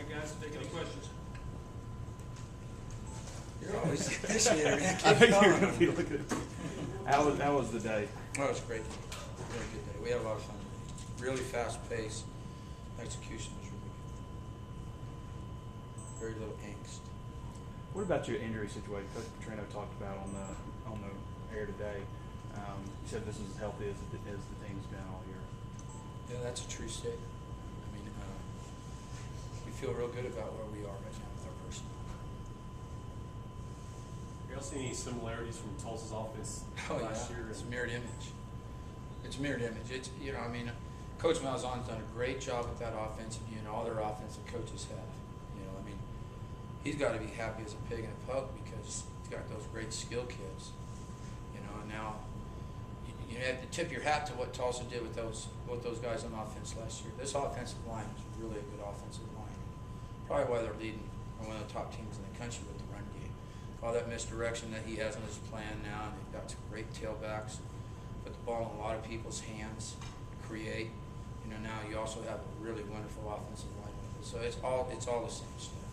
guys, take any questions. You're always the officiator. I think you're going to be looking at how was the day? Oh, it was great. Really good day. We had a lot of fun. Really fast pace. Execution was really good. Very little angst. What about your injury situation? Coach Petrino talked about on the air today. He said this is as healthy as the team's been all year. Yeah, that's a true statement. I mean, we feel real good about where we are right now with our personnel. You all see any similarities from Tulsa's offense last year? It's a mirrored image. It's a mirrored image. It's, you know, I mean, Coach Malzahn's done a great job with that offensive unit. All their offensive coaches have. You know, I mean, he's got to be happy as a pig in a poke because he's got those great skill kids. You know, and now you have to tip your hat to what Tulsa did with those guys on offense last year. This offensive line is really a good offensive line. Probably why they're leading, or one of the top teams in the country with the run game. All that misdirection that he has in his plan now, and they've got some great tailbacks. Put the ball in a lot of people's hands, create. You know, now you also have a really wonderful offensive line with it. So it's all the same stuff.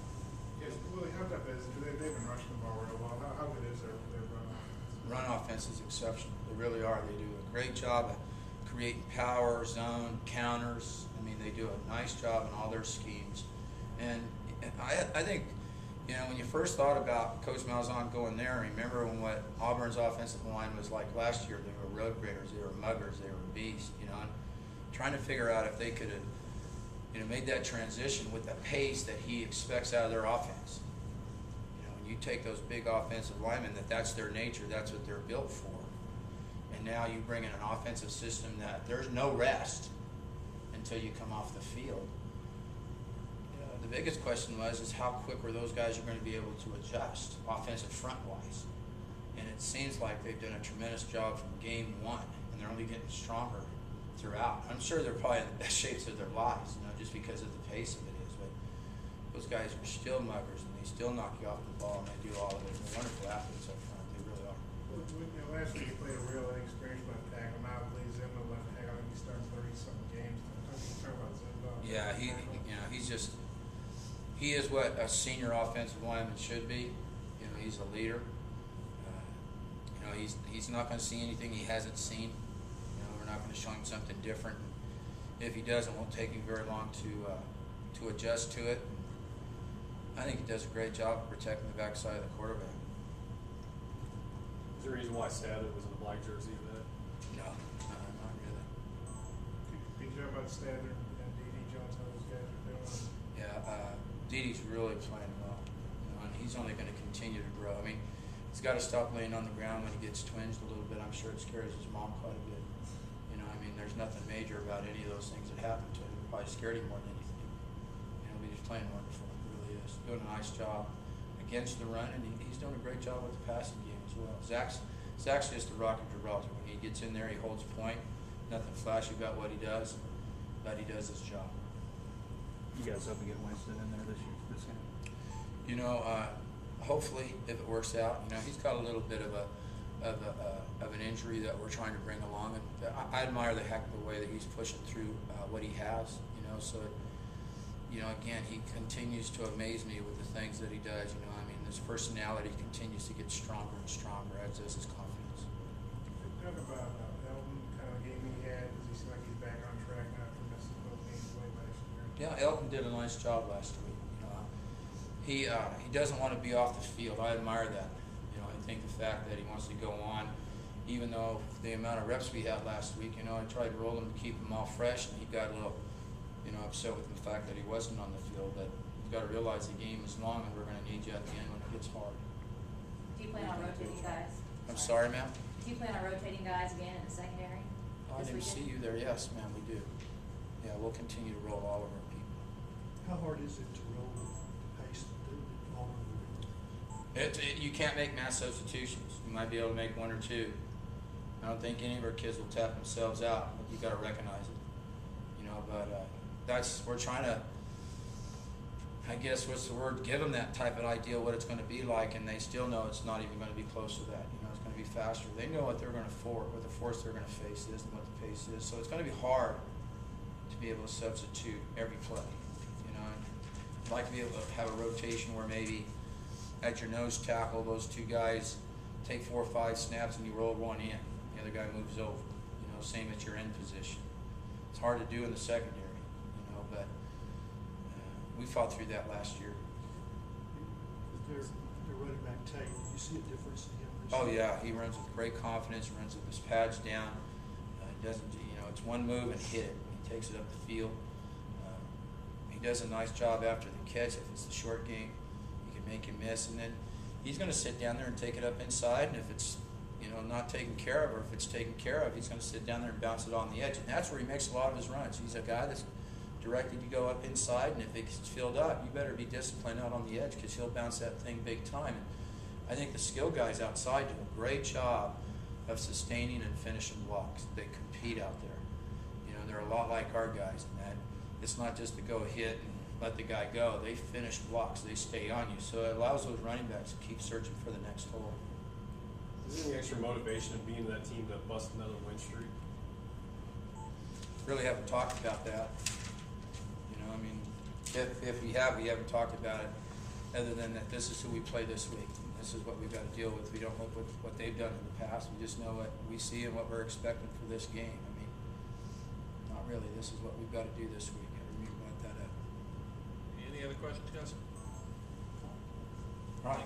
Yes, Willie, how tough is it? They've been rushing the ball real well. How good is their run offense? Run offense is exceptional. They really are. They do a great job of creating power, zone, counters. I mean, they do a nice job in all their schemes. And I think, you know, when you first thought about Coach Malzahn going there, remember when what Auburn's offensive line was like last year? They were road graders, they were muggers, they were beasts, you know, and trying to figure out if they could have, you know, made that transition with the pace that he expects out of their offense. You know, when you take those big offensive linemen, that's their nature, that's what they're built for. And now you bring in an offensive system that there's no rest until you come off the field. The biggest question is how quick were those guys are going to be able to adjust offensive front-wise. And it seems like they've done a tremendous job from game one, and they're only getting stronger throughout. I'm sure they're probably in the best shapes of their lives, you know, just because of the pace of it is. But those guys are still muggers, and they still knock you off the ball, and they do all of it. They're wonderful athletes up front. They really are. Last week you played a real inexperienced left tackle. Now leads him to left tackle. I think he started 30-something games. Talk about Zimba. Yeah, he is what a senior offensive lineman should be. You know, he's a leader. You know, he's not going to see anything he hasn't seen. You know, we're not going to show him something different. If he does, it won't take him very long to adjust to it. I think he does a great job of protecting the backside of the quarterback. Is there a reason why Sadler was in a black jersey of that? No, not really. Could you talk about Stadler and D.D. Jones, how those guys are doing? Yeah, Didi's really playing well, you know, and he's only going to continue to grow. I mean, he's got to stop laying on the ground when he gets twinged a little bit. I'm sure it scares his mom quite a bit. You know, I mean, there's nothing major about any of those things that happened to him. It probably scared him more than anything. You know, but he's playing wonderful. He really is. Doing a nice job against the run, and he's doing a great job with the passing game as well. Zach's just the rock of Gibraltar. When he gets in there, he holds point. Nothing flashy about what he does, but he does his job. You guys hope to get Winston in there this game? You know, hopefully, if it works out. You know, he's got a little bit of an injury that we're trying to bring along, and I admire the heck of the way that he's pushing through what he has. You know, so you know, again, he continues to amaze me with the things that he does. You know, I mean, his personality continues to get stronger and stronger, as does his confidence. Talk about Elton, kind of game he had. Does he seem like he's back on track now after missing both games late last year? Yeah, Elton did a nice job last week. You know, he doesn't want to be off the field. I admire that. You know, I think the fact that he wants to go on, even though the amount of reps we had last week, you know, I tried to roll him to keep him all fresh, and he got a little, you know, upset with the fact that he wasn't on the field. But you've got to realize the game is long, and we're going to need you at the end when it gets hard. Do you plan on rotating guys? I'm sorry, ma'am? Do you plan on rotating guys again in the secondary? Oh, I didn't see you there. Yes, ma'am, we do. Yeah, we'll continue to roll all of our people. How hard is it to roll the pace that all of them? You can't make mass substitutions. You might be able to make one or two. I don't think any of our kids will tap themselves out, but you got to recognize it. You know, but we're trying to, I guess, what's the word? Give them that type of idea what it's going to be like, and they still know it's not even going to be close to that. You know, it's going to be faster. They know what they're going to what the force they're going to face is, and what the pace is. So it's going to be hard to be able to substitute every play. You know, like to be able to have a rotation where maybe at your nose tackle, those two guys take 4 or 5 snaps and you roll one in. The other guy moves over. You know, same at your end position. It's hard to do in the secondary, you know, but we fought through that last year. Their running back Tate, do you see a difference in him this Oh year? yeah, he runs with great confidence, runs with his pads down. He doesn't, you know, it's one move and hit it. He takes it up the field. He does a nice job after the catch. If it's the short game, he can make him miss, and then he's going to sit down there and take it up inside. And if it's, you know, not taken care of, or if it's taken care of, he's going to sit down there and bounce it on the edge. And that's where he makes a lot of his runs. He's a guy that's directed to go up inside, and if it gets filled up, you better be disciplined out on the edge because he'll bounce that thing big time. And I think the skill guys outside do a great job of sustaining and finishing blocks. They compete out there. You know, they're a lot like our guys in that it's not just to go hit and let the guy go. They finish blocks. They stay on you. So it allows those running backs to keep searching for the next hole. Is there any extra motivation of being that team that bust another win streak? Really haven't talked about that. You know, I mean, if we haven't talked about it other than that this is who we play this week. This is what we've got to deal with. We don't look at what they've done in the past. We just know what we see and what we're expecting for this game. I mean, not really. This is what we've got to do this week. Everybody brought that up. Any other questions, guys?